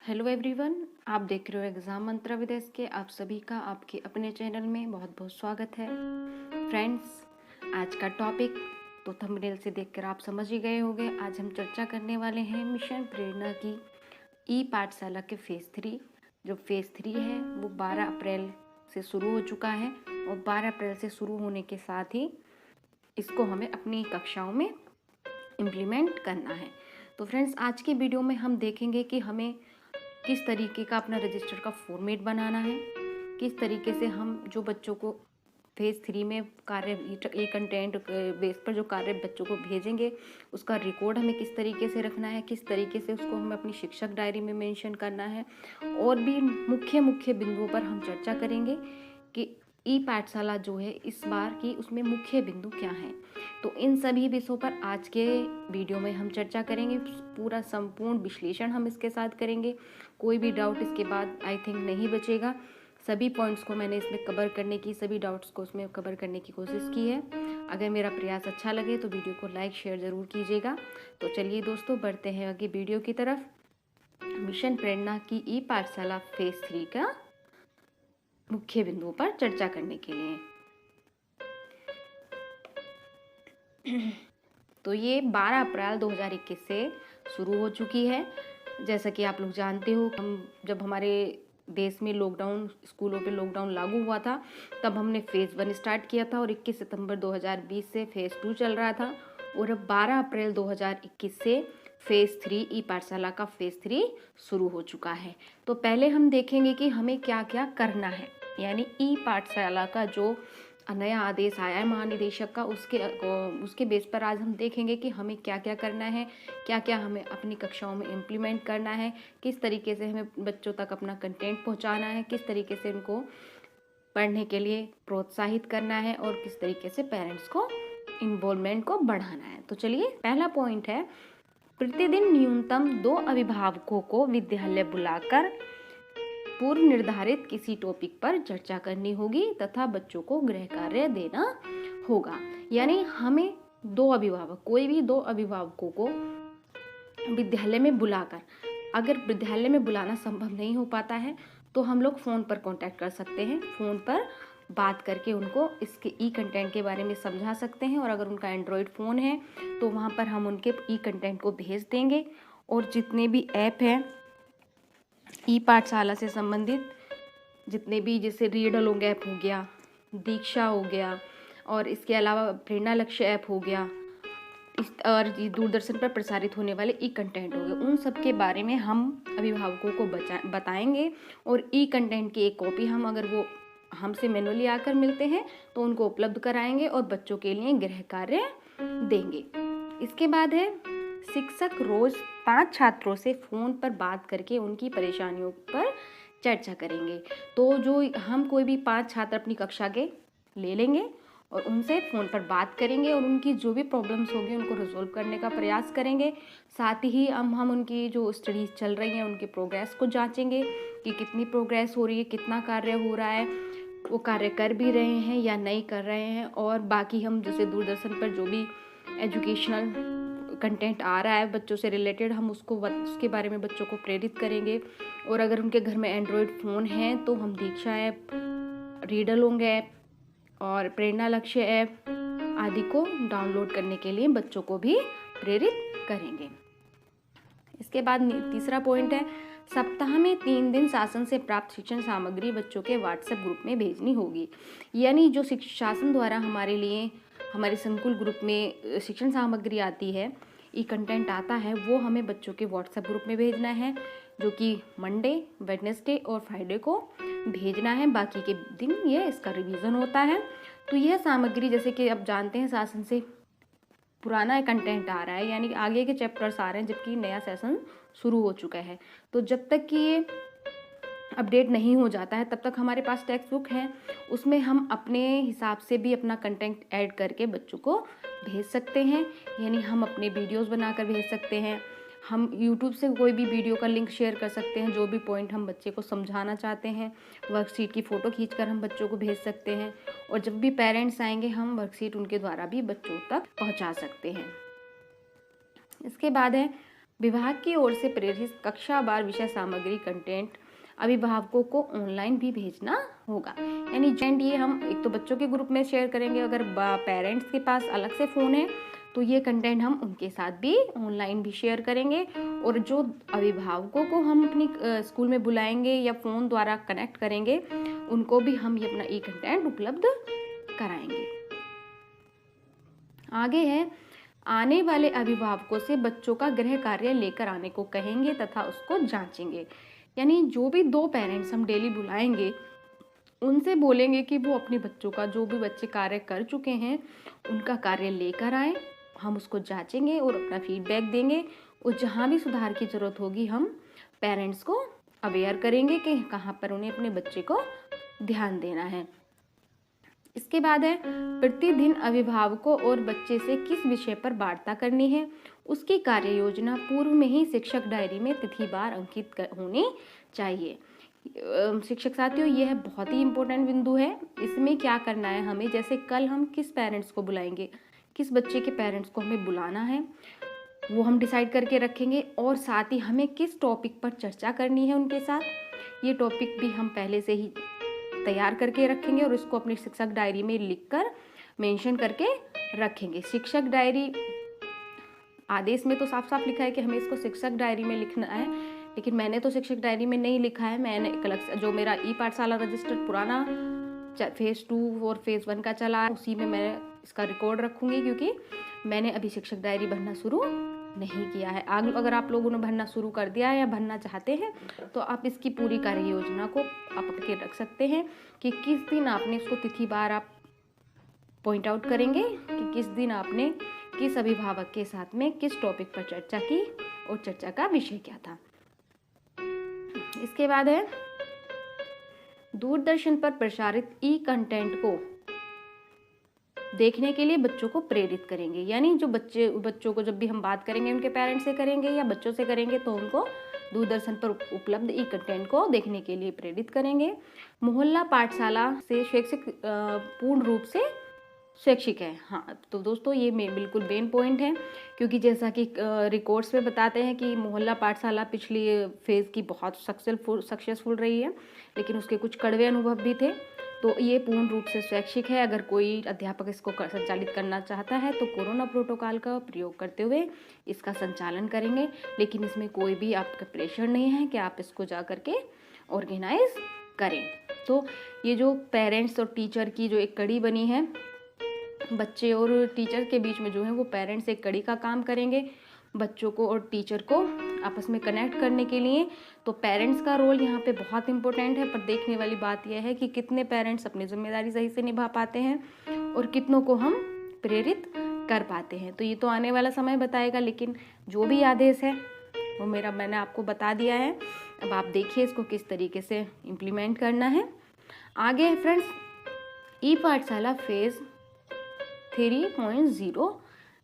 Hello everyone, आप देख रहे हो एग्ज़ाम मंत्रा विद के। आप सभी का आपके अपने चैनल में बहुत बहुत स्वागत है। फ्रेंड्स, आज का टॉपिक तो थंबनेल से देखकर आप समझ ही गए होंगे। आज हम चर्चा करने वाले हैं मिशन प्रेरणा की ई पाठशाला के फेज़ 3। जो फेज़ 3 है वो 12 अप्रैल से शुरू हो चुका है और 12 अप्रैल से शुरू होने के साथ ही इसको हमें अपनी कक्षाओं में इम्प्लीमेंट करना है। तो फ्रेंड्स, आज की वीडियो में हम देखेंगे कि हमें किस तरीके का अपना रजिस्टर का फॉर्मेट बनाना है, किस तरीके से हम जो बच्चों को फेज़ 3 में कार्य ये कंटेंट बेस पर जो कार्य बच्चों को भेजेंगे उसका रिकॉर्ड हमें किस तरीके से रखना है, किस तरीके से उसको हमें अपनी शिक्षक डायरी में मेंशन करना है। और भी मुख्य मुख्य बिंदुओं पर हम चर्चा करेंगे कि ई पाठशाला जो है इस बार की उसमें मुख्य बिंदु क्या हैं। तो इन सभी विषयों पर आज के वीडियो में हम चर्चा करेंगे। पूरा संपूर्ण विश्लेषण हम इसके साथ करेंगे। कोई भी डाउट इसके बाद आई थिंक नहीं बचेगा। सभी पॉइंट्स को मैंने इसमें कवर करने की, सभी डाउट्स को उसमें कवर करने की कोशिश की है। अगर मेरा प्रयास अच्छा लगे तो वीडियो को लाइक शेयर ज़रूर कीजिएगा। तो चलिए दोस्तों, बढ़ते हैं आगे वीडियो की तरफ। मिशन प्रेरणा की ई पाठशाला फेज़ 3 का मुख्य बिंदुओं पर चर्चा करने के लिए। तो ये 12 अप्रैल 2021 से शुरू हो चुकी है। जैसा कि आप लोग जानते हो, जब हमारे देश में लॉकडाउन, स्कूलों पे लॉकडाउन लागू हुआ था, तब हमने फेज़ 1 स्टार्ट किया था और 21 सितंबर 2020 से फेज़ 2 चल रहा था। और अब 12 अप्रैल 2021 से फेज़ 3 ई पाठशाला का फेज़ 3 शुरू हो चुका है। तो पहले हम देखेंगे कि हमें क्या क्या करना है, यानी ई पाठशाला का जो नया आदेश आया है महानिदेशक का, उसके बेस पर आज हम देखेंगे कि हमें क्या क्या करना है, क्या क्या हमें अपनी कक्षाओं में इम्प्लीमेंट करना है, किस तरीके से हमें बच्चों तक अपना कंटेंट पहुंचाना है, किस तरीके से उनको पढ़ने के लिए प्रोत्साहित करना है और किस तरीके से पेरेंट्स को इन्वॉल्वमेंट को बढ़ाना है। तो चलिए, पहला पॉइंट है, प्रतिदिन न्यूनतम 2 अभिभावकों को विद्यालय बुलाकर पूर्व निर्धारित किसी टॉपिक पर चर्चा करनी होगी तथा बच्चों को गृह कार्य देना होगा। यानी हमें 2 अभिभावक, कोई भी 2 अभिभावकों को विद्यालय में बुलाकर, अगर विद्यालय में बुलाना संभव नहीं हो पाता है तो हम लोग फ़ोन पर कांटेक्ट कर सकते हैं। फ़ोन पर बात करके उनको इसके ई कंटेंट के बारे में समझा सकते हैं। और अगर उनका एंड्रॉयड फ़ोन है तो वहाँ पर हम उनके ई कंटेंट को भेज देंगे। और जितने भी ऐप हैं ई पाठशाला से संबंधित, जितने भी, जैसे रीड अलोंग ऐप हो गया, दीक्षा हो गया, और इसके अलावा प्रेरणा लक्ष्य ऐप हो गया, और दूरदर्शन पर प्रसारित होने वाले ई कंटेंट हो गए, उन सब के बारे में हम अभिभावकों को बताएंगे। और ई कंटेंट की एक कॉपी हम, अगर वो हमसे मैनुअली आकर मिलते हैं तो उनको उपलब्ध कराएंगे और बच्चों के लिए गृह कार्य देंगे। इसके बाद है, शिक्षक रोज 5 छात्रों से फ़ोन पर बात करके उनकी परेशानियों पर चर्चा करेंगे। तो जो हम कोई भी 5 छात्र अपनी कक्षा के ले लेंगे और उनसे फ़ोन पर बात करेंगे और उनकी जो भी प्रॉब्लम्स होगी उनको रिजॉल्व करने का प्रयास करेंगे। साथ ही हम उनकी जो स्टडीज़ चल रही हैं उनकी प्रोग्रेस को जांचेंगे कि कितनी प्रोग्रेस हो रही है, कितना कार्य हो रहा है, वो कार्य कर भी रहे हैं या नहीं कर रहे हैं। और बाकी हम जैसे दूरदर्शन पर जो भी एजुकेशनल कंटेंट आ रहा है बच्चों से रिलेटेड, हम उसके बारे में बच्चों को प्रेरित करेंगे। और अगर उनके घर में एंड्रॉयड फ़ोन है तो हम दीक्षा ऐप, रीड अलोंग ऐप और प्रेरणा लक्ष्य ऐप आदि को डाउनलोड करने के लिए बच्चों को भी प्रेरित करेंगे। इसके बाद तीसरा पॉइंट है, सप्ताह में 3 दिन शासन से प्राप्त शिक्षण सामग्री बच्चों के व्हाट्सएप ग्रुप में भेजनी होगी। यानी जो शासन द्वारा हमारे लिए, हमारे संकुल ग्रुप में शिक्षण सामग्री आती है, ई कंटेंट आता है, वो हमें बच्चों के व्हाट्सएप ग्रुप में भेजना है, जो कि मंडे, वेडनेसडे और फ्राइडे को भेजना है। बाकी के दिन ये इसका रिवीजन होता है। तो यह सामग्री, जैसे कि आप जानते हैं, शासन से पुराना कंटेंट आ रहा है, यानी आगे के चैप्टर्स आ रहे हैं, जबकि नया सेशन शुरू हो चुका है। तो जब तक कि ये अपडेट नहीं हो जाता है तब तक हमारे पास टेक्स्ट बुक है, उसमें हम अपने हिसाब से भी अपना कंटेंट ऐड करके बच्चों को भेज सकते हैं। यानी हम अपने वीडियोस बनाकर भेज सकते हैं, हम यूट्यूब से कोई भी वीडियो का लिंक शेयर कर सकते हैं, जो भी पॉइंट हम बच्चे को समझाना चाहते हैं, वर्कशीट की फ़ोटो खींचकर हम बच्चों को भेज सकते हैं। और जब भी पेरेंट्स आएंगे हम वर्कशीट उनके द्वारा भी बच्चों तक पहुंचा सकते हैं। इसके बाद है, विभाग की ओर से प्रेरित कक्षावार विषय सामग्री कंटेंट अभिभावकों को ऑनलाइन भी भेजना होगा। यानी ये हम एक तो बच्चों के ग्रुप में शेयर करेंगे, अगर पेरेंट्स के पास अलग से फ़ोन है तो ये कंटेंट हम उनके साथ भी ऑनलाइन भी शेयर करेंगे, और जो अभिभावकों को हम अपनी स्कूल में बुलाएंगे या फ़ोन द्वारा कनेक्ट करेंगे उनको भी हम ये अपना ई कंटेंट उपलब्ध कराएंगे। आगे है, आने वाले अभिभावकों से बच्चों का गृह कार्य लेकर आने को कहेंगे तथा उसको जांचेंगे। यानी जो भी 2 पेरेंट्स हम डेली बुलाएंगे उनसे बोलेंगे कि वो अपने बच्चों का, जो भी बच्चे कार्य कर चुके हैं उनका कार्य लेकर आएँ, हम उसको जांचेंगे और अपना फीडबैक देंगे, और जहाँ भी सुधार की ज़रूरत होगी हम पेरेंट्स को अवेयर करेंगे कि कहाँ पर उन्हें अपने बच्चे को ध्यान देना है। इसके बाद है, प्रतिदिन अभिभावकों और बच्चे से किस विषय पर वार्ता करनी है, उसकी कार्य योजना पूर्व में ही शिक्षक डायरी में तिथिवार अंकित होनी चाहिए। शिक्षक साथियों, यह है बहुत ही इम्पोर्टेंट बिंदु है। इसमें क्या करना है हमें, जैसे कल हम किस पेरेंट्स को बुलाएंगे, किस बच्चे के पेरेंट्स को हमें बुलाना है वो हम डिसाइड करके रखेंगे, और साथ ही हमें किस टॉपिक पर चर्चा करनी है उनके साथ, ये टॉपिक भी हम पहले से ही तैयार करके रखेंगे और इसको अपनी शिक्षक डायरी में लिखकर मेंशन करके रखेंगे। शिक्षक डायरी आदेश में तो साफ साफ लिखा है कि हमें इसको शिक्षक डायरी में लिखना है, लेकिन मैंने तो शिक्षक डायरी में नहीं लिखा है। मैंने एक अलग से जो मेरा ई पाठशाला रजिस्टर पुराना फेज़ 2 और फेज़ 1 का चला है उसी में मैं इसका रिकॉर्ड रखूँगी, क्योंकि मैंने अभी शिक्षक डायरी भरना शुरू नहीं किया है। आगे अगर आप लोगों ने भरना शुरू कर दिया है या भरना चाहते हैं तो आप इसकी पूरी कार्य योजना को आप अपने रख सकते हैं कि किस दिन आपने उसको तिथिवार आप पॉइंट आउट करेंगे कि किस दिन आपने किस अभिभावक के साथ में किस टॉपिक पर चर्चा की और चर्चा का विषय क्या था। इसके बाद है, दूरदर्शन पर प्रसारित ई कंटेंट को देखने के लिए बच्चों को प्रेरित करेंगे। यानी जो बच्चों को जब भी हम बात करेंगे उनके पेरेंट्स से करेंगे या बच्चों से करेंगे तो उनको दूरदर्शन पर उपलब्ध ई कंटेंट को देखने के लिए प्रेरित करेंगे। मोहल्ला पाठशाला से शैक्षिक पूर्ण रूप से शैक्षिक है। हाँ तो दोस्तों ये बिल्कुल मेन पॉइंट है, क्योंकि जैसा कि रिकॉर्ड्स में बताते हैं कि मोहल्ला पाठशाला पिछली फेज़ की बहुत सक्सेसफुल रही है, लेकिन उसके कुछ कड़वे अनुभव भी थे। तो ये पूर्ण रूप से स्वैच्छिक है। अगर कोई अध्यापक इसको संचालित करना चाहता है तो कोरोना प्रोटोकॉल का प्रयोग करते हुए इसका संचालन करेंगे, लेकिन इसमें कोई भी आपका प्रेशर नहीं है कि आप इसको जा करके ऑर्गेनाइज करें। तो ये जो पेरेंट्स और टीचर की जो एक कड़ी बनी है, बच्चे और टीचर के बीच में जो है वो पेरेंट्स एक कड़ी का काम करेंगे बच्चों को और टीचर को आपस में कनेक्ट करने के लिए। तो पेरेंट्स का रोल यहाँ पे बहुत इंपॉर्टेंट है, पर देखने वाली बात यह है कि कितने पेरेंट्स अपनी जिम्मेदारी सही से निभा पाते हैं और कितनों को हम प्रेरित कर पाते हैं। तो ये तो आने वाला समय बताएगा, लेकिन जो भी आदेश है वो मैंने आपको बता दिया है। अब आप देखिए इसको किस तरीके से इम्प्लीमेंट करना है। आगे है फ्रेंड्स, ई पाठशाला फेज़ 3.0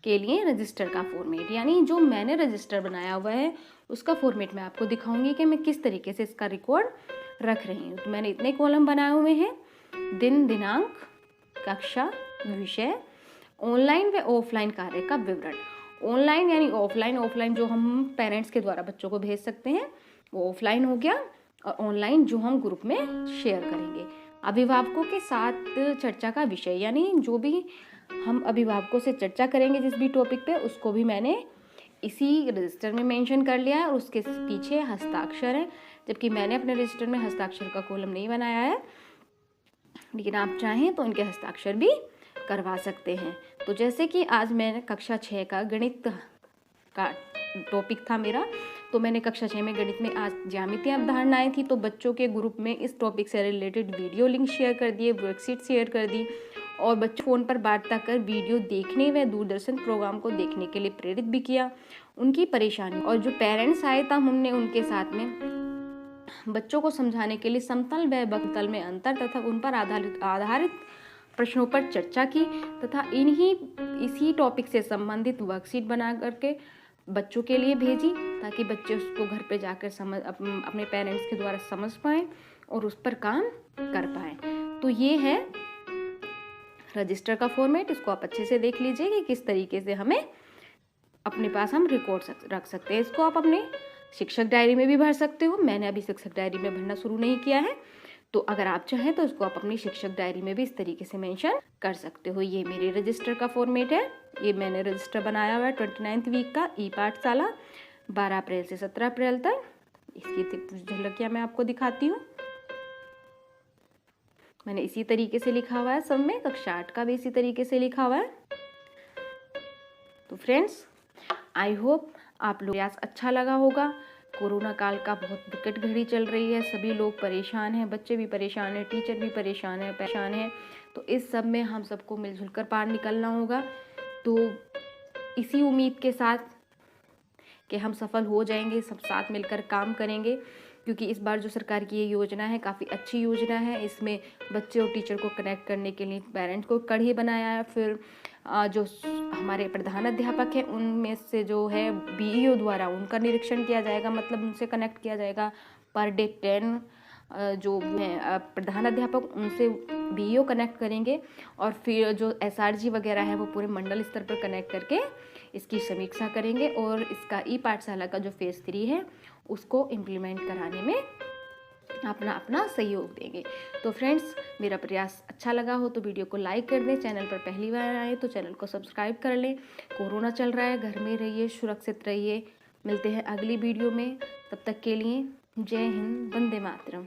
के लिए रजिस्टर का फॉर्मेट, यानी जो मैंने रजिस्टर बनाया हुआ है उसका फॉर्मेट मैं आपको दिखाऊंगी कि मैं किस तरीके से इसका रिकॉर्ड रख रही हूँ। तो मैंने इतने कॉलम बनाए हुए हैं, दिन, दिनांक, कक्षा, विषय, ऑनलाइन व ऑफलाइन कार्य का विवरण। ऑनलाइन यानी ऑफलाइन जो हम पेरेंट्स के द्वारा बच्चों को भेज सकते हैं वो ऑफलाइन हो गया, और ऑनलाइन जो हम ग्रुप में शेयर करेंगे। अभिभावकों के साथ चर्चा का विषय, यानी जो भी हम अभिभावकों से चर्चा करेंगे जिस भी टॉपिक पे, उसको भी मैंने इसी रजिस्टर में मेंशन कर लिया है और उसके पीछे हस्ताक्षर है, जबकि मैंने अपने रजिस्टर में हस्ताक्षर का कॉलम नहीं बनाया है, लेकिन आप चाहें तो इनके हस्ताक्षर भी करवा सकते हैं। तो जैसे कि आज मैंने कक्षा 6 का गणित का टॉपिक था मेरा, तो मैंने कक्षा 6 में गणित में आज ज्यामितीय अवधारणाएं थी, तो बच्चों के ग्रुप में इस टॉपिक से रिलेटेड वीडियो लिंक शेयर कर दिए, वर्कशीट शेयर कर दी, और बच्चों फ़ोन पर वार्ता कर वीडियो देखने व दूरदर्शन प्रोग्राम को देखने के लिए प्रेरित भी किया। उनकी परेशानी और जो पेरेंट्स आए तब हमने उनके साथ में बच्चों को समझाने के लिए समतल व वक्रतल में अंतर तथा उन पर आधारित प्रश्नों पर चर्चा की, तथा इसी टॉपिक से संबंधित वर्कशीट बना करके बच्चों के लिए भेजी, ताकि बच्चे उसको घर पे जाकर अपने पेरेंट्स के द्वारा समझ पाएँ और उस पर काम कर पाएँ। तो ये है रजिस्टर का फॉर्मेट, इसको आप अच्छे से देख लीजिए कि किस तरीके से हमें अपने पास हम रिकॉर्ड रख सकते हैं। इसको आप अपने शिक्षक डायरी में भी भर सकते हो। मैंने अभी शिक्षक डायरी में भरना शुरू नहीं किया है, तो अगर आप चाहें तो इसको आप अपनी शिक्षक डायरी में भी इस तरीके से मेंशन कर सकते हो। ये मेरे रजिस्टर का फॉर्मेट है। ये मैंने रजिस्टर बनाया हुआ है 29th वीक का ई पाठशाला 12 अप्रैल से 17 अप्रैल तक। इसकी कुछ झलकियाँ मैं आपको दिखाती हूँ। मैंने इसी तरीके से लिखा हुआ है सब में। कक्षा 8 का भी इसी तरीके से लिखा हुआ है। तो फ्रेंड्स, आई होप आप लोग प्रयास अच्छा लगा होगा। कोरोना काल का बहुत विकट घड़ी चल रही है, सभी लोग परेशान हैं, बच्चे भी परेशान हैं, टीचर भी परेशान हैं। तो इस सब में हम सबको मिलजुल कर पार निकलना होगा। तो इसी उम्मीद के साथ कि हम सफल हो जाएंगे, सब साथ मिलकर काम करेंगे, क्योंकि इस बार जो सरकार की ये योजना है काफ़ी अच्छी योजना है। इसमें बच्चे और टीचर को कनेक्ट करने के लिए पेरेंट्स को कड़ी बनाया है। फिर जो हमारे प्रधान अध्यापक हैं उनमें से जो है बीईओ द्वारा उनका निरीक्षण किया जाएगा, मतलब उनसे कनेक्ट किया जाएगा। पर डे 10 जो है प्रधान अध्यापक, उनसे बीईओ कनेक्ट करेंगे और फिर जो एसआरजी वगैरह है वो पूरे मंडल स्तर पर कनेक्ट करके इसकी समीक्षा करेंगे और इसका ई पाठशाला का जो फेज़ 3 है उसको इम्प्लीमेंट कराने में अपना सहयोग देंगे। तो फ्रेंड्स, मेरा प्रयास अच्छा लगा हो तो वीडियो को लाइक कर दें। चैनल पर पहली बार आए तो चैनल को सब्सक्राइब कर लें। कोरोना चल रहा है, घर में रहिए, सुरक्षित रहिए। मिलते हैं अगली वीडियो में, तब तक के लिए जय हिंद, वंदे मातरम।